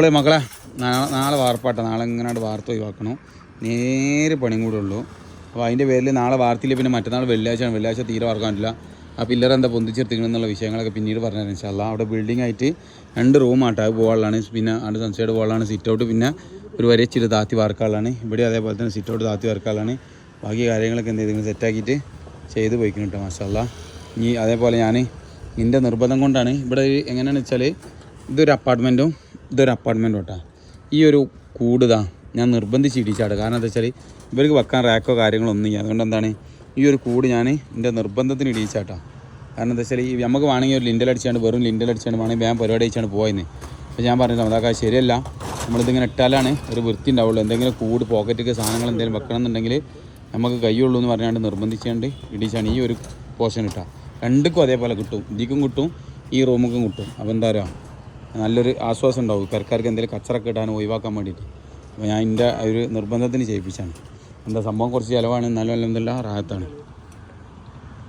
അപ്പോൾ മക്കളെ നാളെ വാർപ്പാട്ടെ, നാളെ ഇങ്ങനെ വാർത്ത ഒഴിവാക്കണം. നേരെ പണിയും കൂടെ ഉള്ളൂ. അപ്പോൾ അതിൻ്റെ പേരിൽ നാളെ വാർത്തയില്ല. പിന്നെ മറ്റന്നാൾ വെള്ളിയാഴ്ചയാണ്. വെള്ളിയാഴ്ച തീരെ വാർക്കാൻ പറ്റില്ല. ആ പില്ലർ എന്താ പൊന്തിച്ചെടുത്തിക്കണമെന്നുള്ള വിഷയങ്ങളൊക്കെ പിന്നീട് പറഞ്ഞു തരാം ഇൻഷാ അല്ലാഹ്. അവിടെ ബിൽഡിംഗ് ആയിട്ട് 2 റൂമാട്ടോ. അത് പോകാനുള്ളതാണ്. പിന്നെ അവിടെ സൺസൈഡ് പോകാനുള്ളതാണ്. സിറ്റ് ഔട്ട് പിന്നെ ഒരു വരച്ചിട്ട് താത്തി വാർക്കാനുള്ളതാണ്. ഇവിടെ അതേപോലെ തന്നെ സിറ്റ് ഔട്ട് താത്തി വാർക്കാനുള്ളതാണ്. ബാക്കി കാര്യങ്ങളൊക്കെ എന്ത് ചെയ്തിങ്ങനെ സെറ്റാക്കിയിട്ട് ചെയ്ത് പോയിക്കണം കേട്ടോ മാഷാ അല്ലാഹ്. ഇനി അതേപോലെ ഞാൻ എൻ്റെ നിർബന്ധം കൊണ്ടാണ് ഇവിടെ എങ്ങനെയാണെന്ന് വെച്ചാൽ ഇതൊരു അപ്പാർട്ട്മെൻറ്റും കേട്ടോ. ഈ ഒരു കൂടുതാ ഞാൻ നിർബന്ധിച്ച് ഇടിച്ചാണ്. കാരണം എന്താ വെച്ചാൽ ഇവർക്ക് വെക്കാൻ റാക്കോ കാര്യങ്ങളോ ഒന്നും ഇല്ല. അതുകൊണ്ട് എന്താണ് ഈ ഒരു കൂട് ഞാൻ എൻ്റെ നിർബന്ധത്തിന് ഇടിച്ചാട്ടോ. കാരണം എന്താ വെച്ചാൽ ഈ നമുക്ക് വേണമെങ്കിൽ ഒരു ലിൻഡൽ അടിച്ചാണ്ട് വെറും ലിൻഡൽ അടിച്ചാണ്ട് വേണമെങ്കിൽ ഞാൻ പരിപാടി അടിച്ചാണ് പോയെന്ന്. അപ്പോൾ ഞാൻ പറഞ്ഞില്ല അതൊക്കെ ശരിയല്ല. നമ്മളിതിങ്ങനെ ഇട്ടാലാണ് ഒരു വൃത്തി ഉണ്ടാവുള്ളൂ. എന്തെങ്കിലും കൂട് പോക്കറ്റിക്ക് സാധനങ്ങൾ എന്തെങ്കിലും വെക്കണം എന്നുണ്ടെങ്കിൽ നമുക്ക് കയ്യുള്ളൂ എന്ന് പറഞ്ഞാണ്ട് നിർബന്ധിച്ചുകൊണ്ട് ഇടിച്ചാണ് ഈ ഒരു പോർഷൻ ഇട്ടാൽ. 2ക്കും അതേപോലെ കിട്ടും. ഇതിക്കും കിട്ടും, ഈ റൂമുക്കും കിട്ടും. അപ്പോൾ എന്താ പറയുക, നല്ലൊരു ആശ്വാസം ഉണ്ടാവും പെരക്കാർക്ക് എന്തെങ്കിലും കച്ചറൊക്കെ ഇടാൻ ഒഴിവാക്കാൻ വേണ്ടിയിട്ട്. അപ്പോൾ ഞാൻ എൻ്റെ ഒരു നിർബന്ധത്തിന് ചെയ്യിപ്പിച്ചാണ്. എന്താ സംഭവം കുറച്ച് ചിലവാണ്, എന്നാലും അൽഹംദുലില്ലാഹ് റാഹത്താണ്.